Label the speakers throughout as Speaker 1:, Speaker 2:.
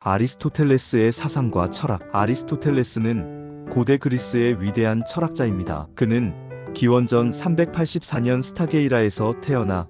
Speaker 1: 아리스토텔레스의 사상과 철학. 아리스토텔레스는 고대 그리스의 위대한 철학자입니다. 그는 기원전 384년 스타게이라에서 태어나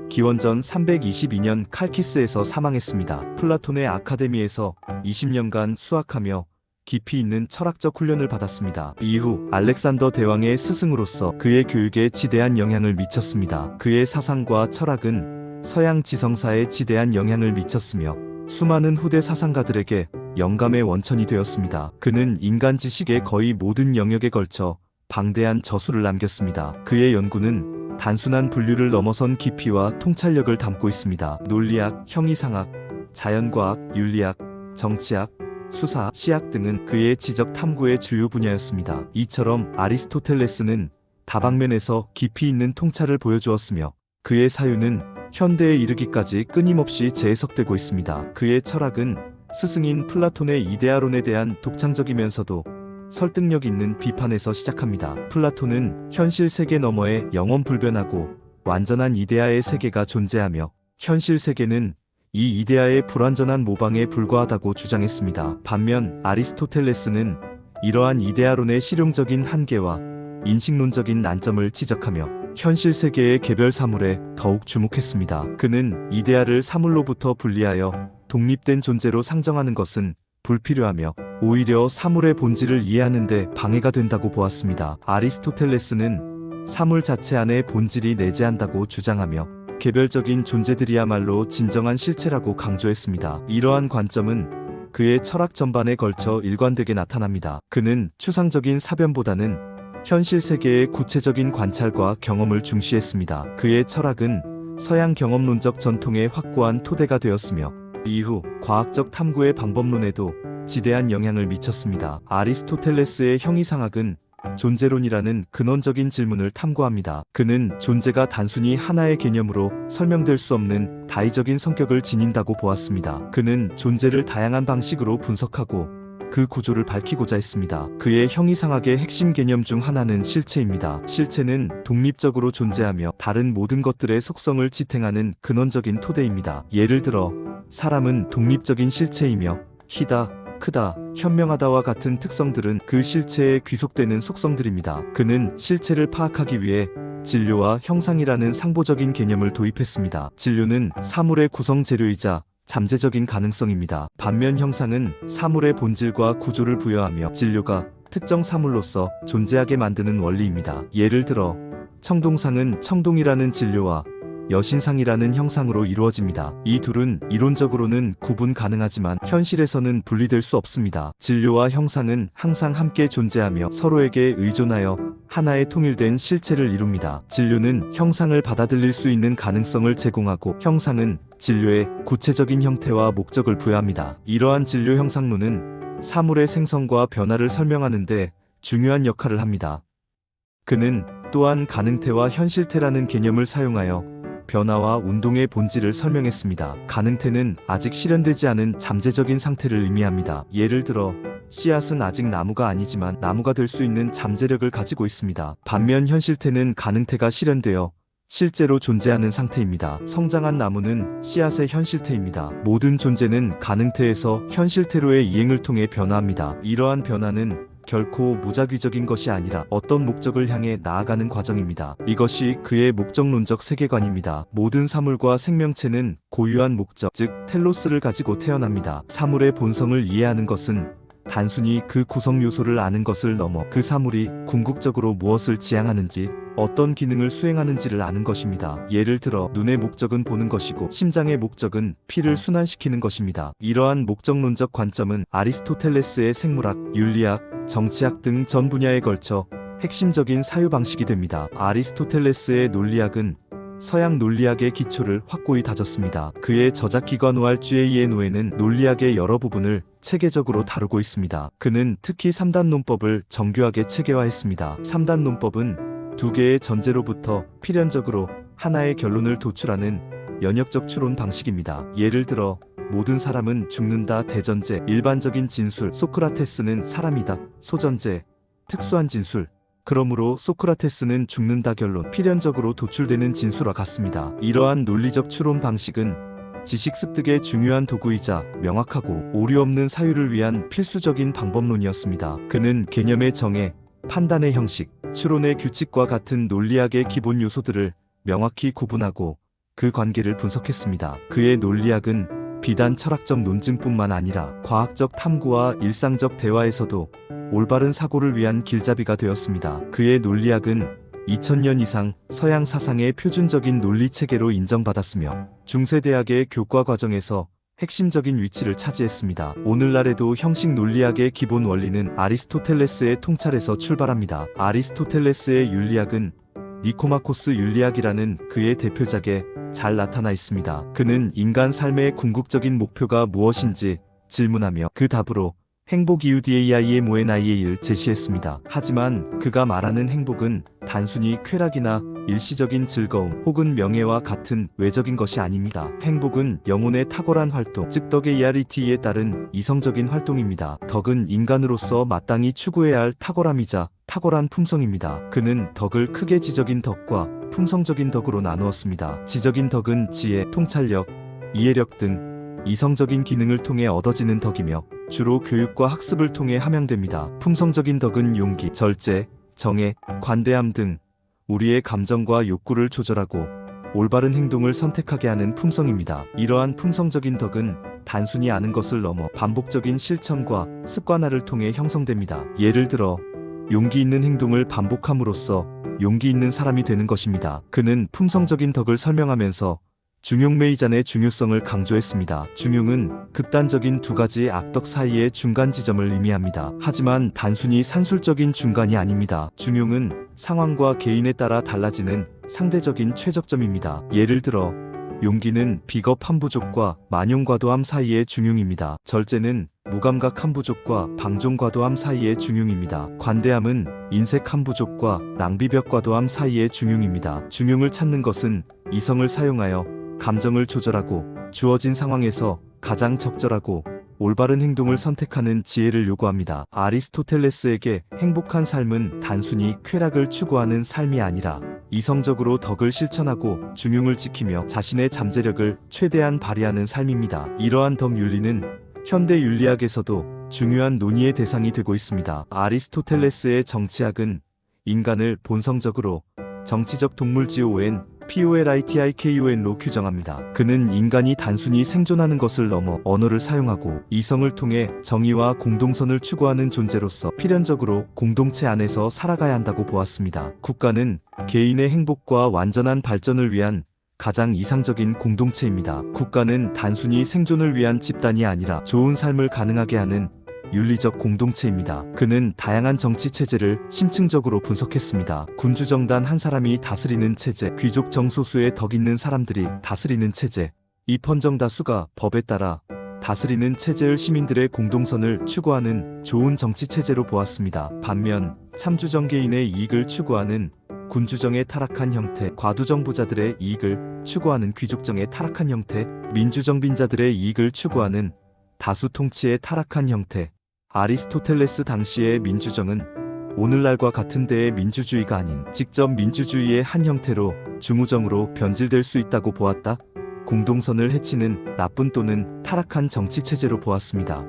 Speaker 1: 기원전 322년 칼키스에서 사망했습니다. 플라톤의 아카데미에서 20년간 수학하며 깊이 있는 철학적 훈련을 받았습니다. 이후 알렉산더 대왕의 스승으로서 그의 교육에 지대한 영향을 미쳤습니다. 그의 사상과 철학은 서양 지성사에 지대한 영향을 미쳤으며 수많은 후대 사상가들에게 영감의 원천이 되었습니다. 그는 인간 지식의 거의 모든 영역에 걸쳐 방대한 저술을 남겼습니다. 그의 연구는 단순한 분류를 넘어선 깊이와 통찰력을 담고 있습니다. 논리학, 형이상학, 자연과학, 윤리학, 정치학, 수사, 시학 등은 그의 지적 탐구의 주요 분야였습니다. 이처럼 아리스토텔레스는 다방면에서 깊이 있는 통찰을 보여주었으며 그의 사유는 현대에 이르기까지 끊임없이 재해석되고 있습니다. 그의 철학은 스승인 플라톤의 이데아론에 대한 독창적이면서도 설득력 있는 비판에서 시작합니다. 플라톤은 현실 세계 너머에 영원불변하고 완전한 이데아의 세계가 존재하며 현실 세계는 이 이데아의 불완전한 모방에 불과하다고 주장했습니다. 반면 아리스토텔레스는 이러한 이데아론의 실용적인 한계와 인식론적인 난점을 지적하며 현실 세계의 개별 사물에 더욱 주목했습니다. 그는 이데아를 사물로부터 분리하여 독립된 존재로 상정하는 것은 불필요하며 오히려 사물의 본질을 이해하는 데 방해가 된다고 보았습니다. 아리스토텔레스는 사물 자체 안에 본질이 내재한다고 주장하며 개별적인 존재들이야말로 진정한 실체라고 강조했습니다. 이러한 관점은 그의 철학 전반에 걸쳐 일관되게 나타납니다. 그는 추상적인 사변보다는 현실 세계의 구체적인 관찰과 경험을 중시했습니다. 그의 철학은 서양 경험론적 전통의 확고한 토대가 되었으며 이후 과학적 탐구의 방법론에도 지대한 영향을 미쳤습니다. 아리스토텔레스의 형이상학은 존재론이라는 근원적인 질문을 탐구합니다. 그는 존재가 단순히 하나의 개념으로 설명될 수 없는 다의적인 성격을 지닌다고 보았습니다. 그는 존재를 다양한 방식으로 분석하고 그 구조를 밝히고자 했습니다. 그의 형이상학의 핵심 개념 중 하나는 실체입니다. 실체는 독립적으로 존재하며 다른 모든 것들의 속성을 지탱하는 근원적인 토대입니다. 예를 들어 사람은 독립적인 실체이며 희다, 크다, 현명하다와 같은 특성들은 그 실체에 귀속되는 속성들입니다. 그는 실체를 파악하기 위해 진료와 형상이라는 상보적인 개념을 도입했습니다. 진료는 사물의 구성 재료이자 잠재적인 가능성입니다. 반면 형상은 사물의 본질과 구조를 부여하며 진료가 특정 사물로서 존재하게 만드는 원리입니다. 예를 들어 청동상은 청동이라는 진료와 여신상이라는 형상으로 이루어집니다. 이 둘은 이론적으로는 구분 가능하지만 현실에서는 분리될 수 없습니다. 진료와 형상은 항상 함께 존재하며 서로에게 의존하여 하나의 통일된 실체를 이룹니다. 진료는 형상을 받아들일 수 있는 가능성을 제공하고 형상은 진료의 구체적인 형태와 목적을 부여합니다. 이러한 진료 형상론은 사물의 생성과 변화를 설명하는 데 중요한 역할을 합니다. 그는 또한 가능태와 현실태라는 개념을 사용하여 변화와 운동의 본질을 설명했습니다. 가능태는 아직 실현되지 않은 잠재적인 상태를 의미합니다. 예를 들어 씨앗은 아직 나무가 아니지만 나무가 될 수 있는 잠재력을 가지고 있습니다. 반면 현실태는 가능태가 실현되어 실제로 존재하는 상태입니다. 성장한 나무는 씨앗의 현실태입니다. 모든 존재는 가능태에서 현실태로의 이행을 통해 변화합니다. 이러한 변화는 결코 무작위적인 것이 아니라 어떤 목적을 향해 나아가는 과정입니다. 이것이 그의 목적론적 세계관입니다. 모든 사물과 생명체는 고유한 목적, 즉 텔로스를 가지고 태어납니다. 사물의 본성을 이해하는 것은 단순히 그 구성 요소를 아는 것을 넘어 그 사물이 궁극적으로 무엇을 지향하는지, 어떤 기능을 수행하는지를 아는 것입니다. 예를 들어 눈의 목적은 보는 것이고 심장의 목적은 피를 순환시키는 것입니다. 이러한 목적론적 관점은 아리스토텔레스의 생물학, 윤리학, 정치학 등 전 분야에 걸쳐 핵심적인 사유 방식이 됩니다. 아리스토텔레스의 논리학은 서양 논리학의 기초를 확고히 다졌습니다. 그의 저작기관 오알쥐에이의 노예는 논리학의 여러 부분을 체계적으로 다루고 있습니다. 그는 특히 3단 논법을 정교하게 체계화했습니다. 3단 논법은 두 개의 전제로부터 필연적으로 하나의 결론을 도출하는 연역적 추론 방식입니다. 예를 들어 모든 사람은 죽는다 대전제, 일반적인 진술, 소크라테스는 사람이다 소전제, 특수한 진술. 그러므로 소크라테스는 죽는다 결론, 필연적으로 도출되는 진술과 같습니다. 이러한 논리적 추론 방식은 지식 습득의 중요한 도구이자 명확하고 오류 없는 사유를 위한 필수적인 방법론이었습니다. 그는 개념의 정의, 판단의 형식, 추론의 규칙과 같은 논리학의 기본 요소들을 명확히 구분하고 그 관계를 분석했습니다. 그의 논리학은 비단 철학적 논증뿐만 아니라 과학적 탐구와 일상적 대화에서도 올바른 사고를 위한 길잡이가 되었습니다. 그의 논리학은 2000년 이상 서양 사상의 표준적인 논리 체계로 인정받았으며 중세대학의 교과 과정에서 핵심적인 위치를 차지했습니다. 오늘날에도 형식 논리학의 기본 원리는 아리스토텔레스의 통찰에서 출발합니다. 아리스토텔레스의 윤리학은 니코마코스 윤리학이라는 그의 대표작에 잘 나타나 있습니다. 그는 인간 삶의 궁극적인 목표가 무엇인지 질문하며 그 답으로 행복 이유디에이아이의 모에나이에이를 제시했습니다. 하지만 그가 말하는 행복은 단순히 쾌락이나 일시적인 즐거움 혹은 명예와 같은 외적인 것이 아닙니다. 행복은 영혼의 탁월한 활동, 즉 덕의 이아리티에 따른 이성적인 활동입니다. 덕은 인간으로서 마땅히 추구해야 할 탁월함이자 탁월한 품성입니다. 그는 덕을 크게 지적인 덕과 품성적인 덕으로 나누었습니다. 지적인 덕은 지혜, 통찰력, 이해력 등 이성적인 기능을 통해 얻어지는 덕이며 주로 교육과 학습을 통해 함양됩니다. 품성적인 덕은 용기, 절제, 정의, 관대함 등 우리의 감정과 욕구를 조절하고 올바른 행동을 선택하게 하는 품성입니다. 이러한 품성적인 덕은 단순히 아는 것을 넘어 반복적인 실천과 습관화를 통해 형성됩니다. 예를 들어 용기 있는 행동을 반복함으로써 용기 있는 사람이 되는 것입니다. 그는 품성적인 덕을 설명하면서 중용매이잔의 중요성을 강조했습니다. 중용은 극단적인 두 가지 악덕 사이의 중간 지점을 의미합니다. 하지만 단순히 산술적인 중간이 아닙니다. 중용은 상황과 개인에 따라 달라지는 상대적인 최적점입니다. 예를 들어 용기는 비겁한 부족과 만용과도함 사이의 중용입니다. 절제는 무감각한 부족과 방종과도함 사이의 중용입니다. 관대함은 인색한 부족과 낭비벽과도함 사이의 중용입니다. 중용을 찾는 것은 이성을 사용하여 감정을 조절하고 주어진 상황에서 가장 적절하고 올바른 행동을 선택하는 지혜를 요구합니다. 아리스토텔레스에게 행복한 삶은 단순히 쾌락을 추구하는 삶이 아니라 이성적으로 덕을 실천하고 중용을 지키며 자신의 잠재력을 최대한 발휘하는 삶입니다. 이러한 덕 윤리는 현대 윤리학에서도 중요한 논의의 대상이 되고 있습니다. 아리스토텔레스의 정치학은 인간을 본성적으로 정치적 동물지ON POLITIKUN로 규정합니다. 그는 인간이 단순히 생존하는 것을 넘어 언어를 사용하고 이성을 통해 정의와 공동선을 추구하는 존재로서 필연적으로 공동체 안에서 살아가야 한다고 보았습니다. 국가는 개인의 행복과 완전한 발전을 위한 가장 이상적인 공동체입니다. 국가는 단순히 생존을 위한 집단이 아니라 좋은 삶을 가능하게 하는 윤리적 공동체입니다. 그는 다양한 정치 체제를 심층적으로 분석했습니다. 군주정단 한 사람이 다스리는 체제, 귀족 정소수의 덕 있는 사람들이 다스리는 체제, 입헌정 다수가 법에 따라 다스리는 체제의 시민들의 공동선을 추구하는 좋은 정치 체제로 보았습니다. 반면 참주정 개인의 이익을 추구하는 군주정의 타락한 형태, 과두정 부자들의 이익을 추구하는 귀족정의 타락한 형태, 민주정 빈자들의 이익을 추구하는 다수 통치의 타락한 형태. 아리스토텔레스 당시의 민주정은 오늘날과 같은 때의 민주주의가 아닌 직접 민주주의의 한 형태로 주무정으로 변질될 수 있다고 보았다. 공동선을 해치는 나쁜 또는 타락한 정치체제로 보았습니다.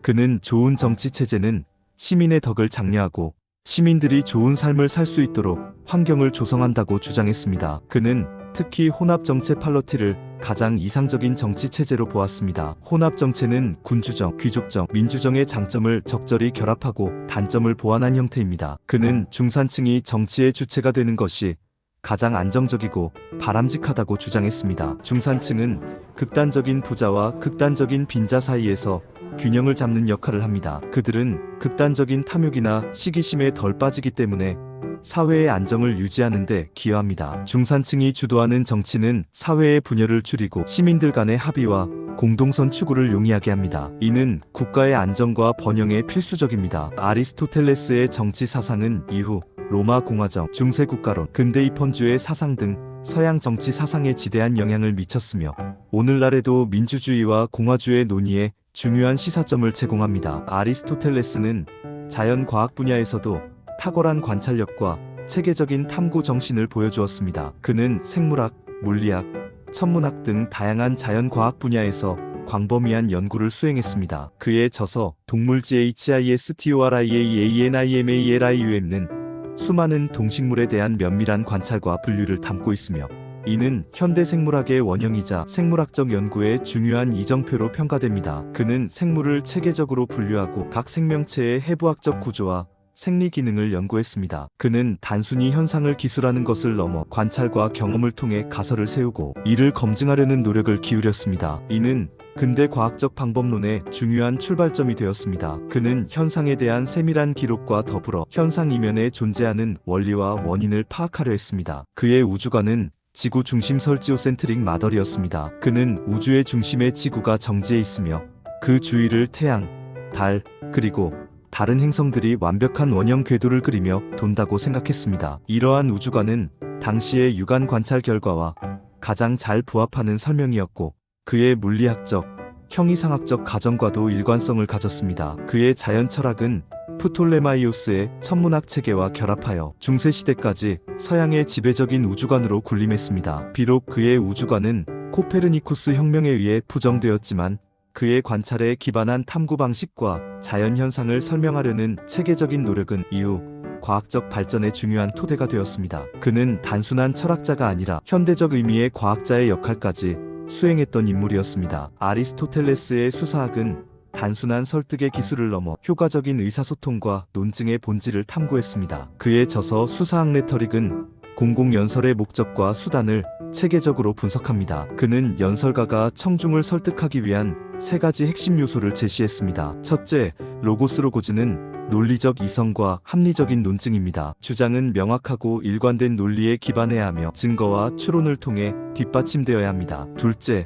Speaker 1: 그는 좋은 정치체제는 시민의 덕을 장려하고 시민들이 좋은 삶을 살 수 있도록 환경을 조성한다고 주장했습니다. 그는 특히 혼합정체 팔러티를 가장 이상적인 정치체제로 보았습니다. 혼합정체는 군주정, 귀족정, 민주정의 장점을 적절히 결합하고 단점을 보완한 형태입니다. 그는 중산층이 정치의 주체가 되는 것이 가장 안정적이고 바람직하다고 주장했습니다. 중산층은 극단적인 부자와 극단적인 빈자 사이에서 균형을 잡는 역할을 합니다. 그들은 극단적인 탐욕이나 시기심에 덜 빠지기 때문에 사회의 안정을 유지하는 데 기여합니다. 중산층이 주도하는 정치는 사회의 분열을 줄이고 시민들 간의 합의와 공동선 추구를 용이하게 합니다. 이는 국가의 안정과 번영에 필수적입니다. 아리스토텔레스의 정치 사상은 이후 로마 공화정, 중세 국가론, 근대 입헌주의 사상 등 서양 정치 사상에 지대한 영향을 미쳤으며 오늘날에도 민주주의와 공화주의 논의에 중요한 시사점을 제공합니다. 아리스토텔레스는 자연과학 분야에서도 탁월한 관찰력과 체계적인 탐구 정신을 보여주었습니다. 그는 생물학, 물리학, 천문학 등 다양한 자연과학 분야에서 광범위한 연구를 수행했습니다. 그의 저서 동물 GHISTORIAANIMALIUM는 수많은 동식물에 대한 면밀한 관찰과 분류를 담고 있으며 이는 현대 생물학의 원형이자 생물학적 연구의 중요한 이정표로 평가됩니다. 그는 생물을 체계적으로 분류하고 각 생명체의 해부학적 구조와 생리 기능을 연구했습니다. 그는 단순히 현상을 기술하는 것을 넘어 관찰과 경험을 통해 가설을 세우고 이를 검증하려는 노력을 기울였습니다. 이는 근대 과학적 방법론의 중요한 출발점이 되었습니다. 그는 현상에 대한 세밀한 기록과 더불어 현상 이면에 존재하는 원리와 원인을 파악하려 했습니다. 그의 우주관은 지구 중심 설지오센트릭 마더리였습니다. 그는 우주의 중심에 지구가 정지해 있으며 그 주위를 태양, 달, 그리고 다른 행성들이 완벽한 원형 궤도를 그리며 돈다고 생각했습니다. 이러한 우주관은 당시의 유관 관찰 결과와 가장 잘 부합하는 설명이었고 그의 물리학적, 형이상학적 가정과도 일관성을 가졌습니다. 그의 자연 철학은 프톨레마이오스의 천문학 체계와 결합하여 중세시대까지 서양의 지배적인 우주관으로 군림했습니다. 비록 그의 우주관은 코페르니쿠스 혁명에 의해 부정되었지만 그의 관찰에 기반한 탐구 방식과 자연 현상을 설명하려는 체계적인 노력은 이후 과학적 발전의 중요한 토대가 되었습니다. 그는 단순한 철학자가 아니라 현대적 의미의 과학자의 역할까지 수행했던 인물이었습니다. 아리스토텔레스의 수사학은 단순한 설득의 기술을 넘어 효과적인 의사소통과 논증의 본질을 탐구했습니다. 그의 저서 수사학 레터릭은 공공연설의 목적과 수단을 체계적으로 분석합니다. 그는 연설가가 청중을 설득하기 위한 세 가지 핵심 요소를 제시했습니다. 첫째, 로고스로고즈는 논리적 이성과 합리적인 논증입니다. 주장은 명확하고 일관된 논리에 기반해야 하며 증거와 추론을 통해 뒷받침되어야 합니다. 둘째,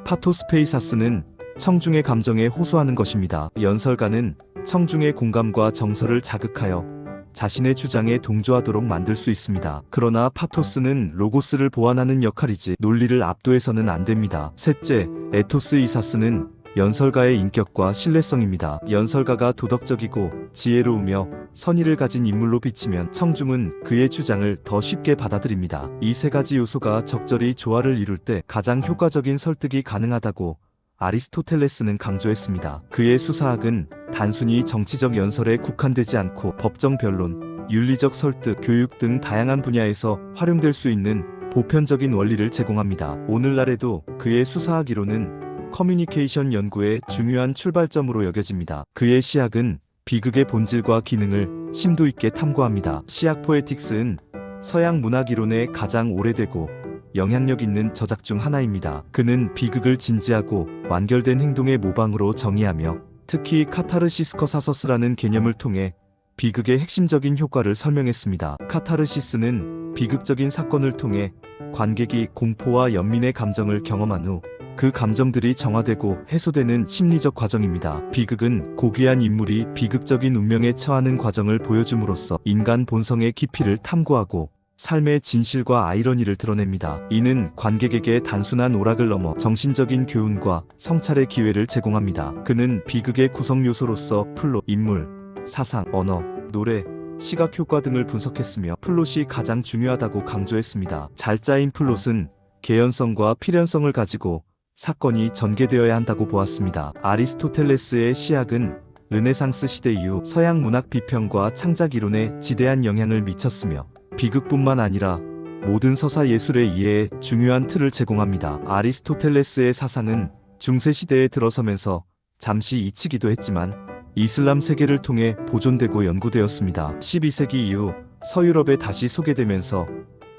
Speaker 1: 파토스페이사스는 청중의 감정에 호소하는 것입니다. 연설가는 청중의 공감과 정서를 자극하여 자신의 주장에 동조하도록 만들 수 있습니다. 그러나 파토스는 로고스를 보완하는 역할이지 논리를 압도해서는 안 됩니다. 셋째, 에토스이사스는 연설가의 인격과 신뢰성입니다. 연설가가 도덕적이고 지혜로우며 선의를 가진 인물로 비치면 청중은 그의 주장을 더 쉽게 받아들입니다. 이 세 가지 요소가 적절히 조화를 이룰 때 가장 효과적인 설득이 가능하다고 아리스토텔레스는 강조했습니다. 그의 수사학은 단순히 정치적 연설에 국한되지 않고 법정 변론, 윤리적 설득, 교육 등 다양한 분야에서 활용될 수 있는 보편적인 원리를 제공합니다. 오늘날에도 그의 수사학 이론은 커뮤니케이션 연구의 중요한 출발점으로 여겨집니다. 그의 시학은 비극의 본질과 기능을 심도 있게 탐구합니다. 시학 포에틱스는 서양 문학 이론의 가장 오래되고 영향력 있는 저작 중 하나입니다. 그는 비극을 진지하고 완결된 행동의 모방으로 정의하며 특히 카타르시스커사서스라는 개념을 통해 비극의 핵심적인 효과를 설명했습니다. 카타르시스는 비극적인 사건을 통해 관객이 공포와 연민의 감정을 경험한 후 그 감정들이 정화되고 해소되는 심리적 과정입니다. 비극은 고귀한 인물이 비극적인 운명에 처하는 과정을 보여줌으로써 인간 본성의 깊이를 탐구하고 삶의 진실과 아이러니를 드러냅니다. 이는 관객에게 단순한 오락을 넘어 정신적인 교훈과 성찰의 기회를 제공합니다. 그는 비극의 구성 요소로서 플롯, 인물, 사상, 언어, 노래, 시각 효과 등을 분석했으며 플롯이 가장 중요하다고 강조했습니다. 잘 짜인 플롯은 개연성과 필연성을 가지고 사건이 전개되어야 한다고 보았습니다. 아리스토텔레스의 시학은 르네상스 시대 이후 서양 문학 비평과 창작 이론에 지대한 영향을 미쳤으며 비극뿐만 아니라 모든 서사 예술의 이해에 중요한 틀을 제공합니다. 아리스토텔레스의 사상은 중세 시대에 들어서면서 잠시 잊히기도 했지만 이슬람 세계를 통해 보존되고 연구되었습니다. 12세기 이후 서유럽에 다시 소개되면서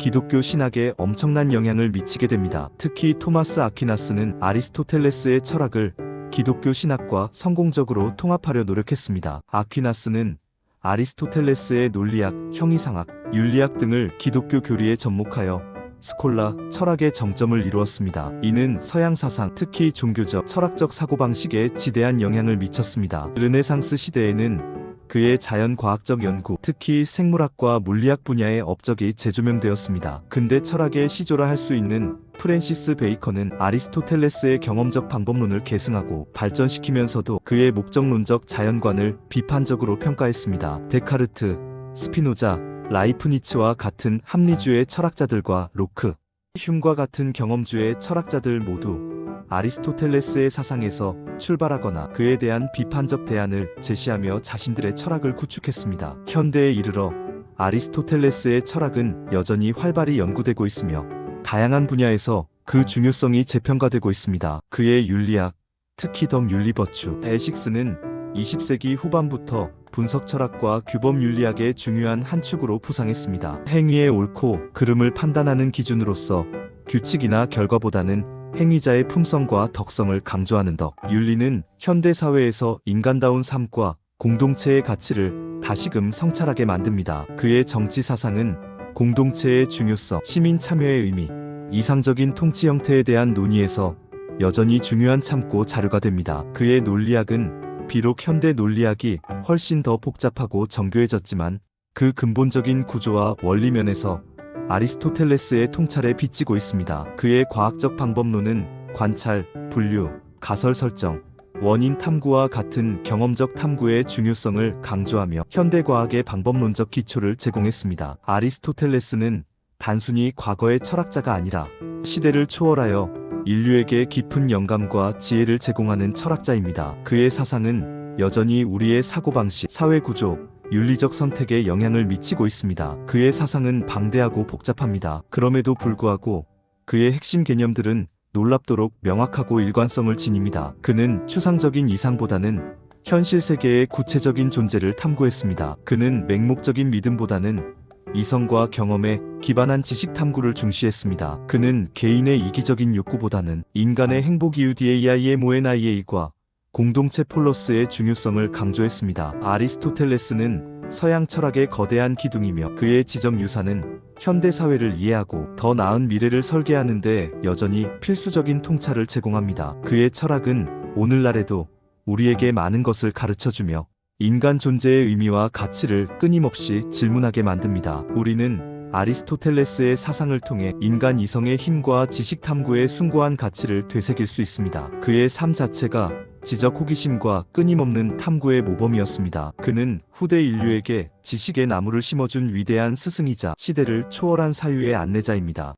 Speaker 1: 기독교 신학에 엄청난 영향을 미치게 됩니다. 특히 토마스 아퀴나스는 아리스토텔레스의 철학을 기독교 신학과 성공적으로 통합하려 노력했습니다. 아퀴나스는 아리스토텔레스의 논리학, 형이상학, 윤리학 등을 기독교 교리에 접목하여 스콜라, 철학의 정점을 이루었습니다. 이는 서양 사상, 특히 종교적, 철학적 사고방식에 지대한 영향을 미쳤습니다. 르네상스 시대에는 그의 자연과학적 연구, 특히 생물학과 물리학 분야의 업적이 재조명되었습니다. 근대 철학의 시조라 할 수 있는 프랜시스 베이컨은 아리스토텔레스의 경험적 방법론을 계승하고 발전시키면서도 그의 목적론적 자연관을 비판적으로 평가했습니다. 데카르트, 스피노자, 라이프니츠와 같은 합리주의 철학자들과 로크, 흉과 같은 경험주의 철학자들 모두 아리스토텔레스의 사상에서 출발하거나 그에 대한 비판적 대안을 제시하며 자신들의 철학을 구축했습니다. 현대에 이르러 아리스토텔레스의 철학은 여전히 활발히 연구되고 있으며 다양한 분야에서 그 중요성이 재평가되고 있습니다. 그의 윤리학, 특히 덤 윤리버추 에식스는 20세기 후반부터 분석 철학과 규범 윤리학의 중요한 한 축으로 부상했습니다. 행위의 옳고 그름을 판단하는 기준으로서 규칙이나 결과보다는 행위자의 품성과 덕성을 강조하는 덕. 윤리는 현대 사회에서 인간다운 삶과 공동체의 가치를 다시금 성찰하게 만듭니다. 그의 정치 사상은 공동체의 중요성, 시민 참여의 의미, 이상적인 통치 형태에 대한 논의에서 여전히 중요한 참고 자료가 됩니다. 그의 논리학은 비록 현대 논리학이 훨씬 더 복잡하고 정교해졌지만 그 근본적인 구조와 원리면에서 아리스토텔레스의 통찰에 비치고 있습니다. 그의 과학적 방법론은 관찰, 분류, 가설 설정, 원인 탐구와 같은 경험적 탐구의 중요성을 강조하며 현대 과학의 방법론적 기초를 제공했습니다. 아리스토텔레스는 단순히 과거의 철학자가 아니라 시대를 초월하여 인류에게 깊은 영감과 지혜를 제공하는 철학자입니다. 그의 사상은 여전히 우리의 사고방식, 사회구조, 윤리적 선택에 영향을 미치고 있습니다. 그의 사상은 방대하고 복잡합니다. 그럼에도 불구하고 그의 핵심 개념들은 놀랍도록 명확하고 일관성을 지닙니다. 그는 추상적인 이상보다는 현실 세계의 구체적인 존재를 탐구했습니다. 그는 맹목적인 믿음보다는 이성과 경험에 기반한 지식 탐구를 중시했습니다. 그는 개인의 이기적인 욕구보다는 인간의 행복 이유디에이아이의 모에나이에이과 공동체 폴로스의 중요성을 강조했습니다. 아리스토텔레스는 서양 철학의 거대한 기둥이며 그의 지적 유산은 현대 사회를 이해하고 더 나은 미래를 설계하는 데 여전히 필수적인 통찰을 제공합니다. 그의 철학은 오늘날에도 우리에게 많은 것을 가르쳐주며 인간 존재의 의미와 가치를 끊임없이 질문하게 만듭니다. 우리는 아리스토텔레스의 사상을 통해 인간 이성의 힘과 지식 탐구의 숭고한 가치를 되새길 수 있습니다. 그의 삶 자체가 지적 호기심과 끊임없는 탐구의 모범이었습니다. 그는 후대 인류에게 지식의 나무를 심어준 위대한 스승이자 시대를 초월한 사유의 안내자입니다.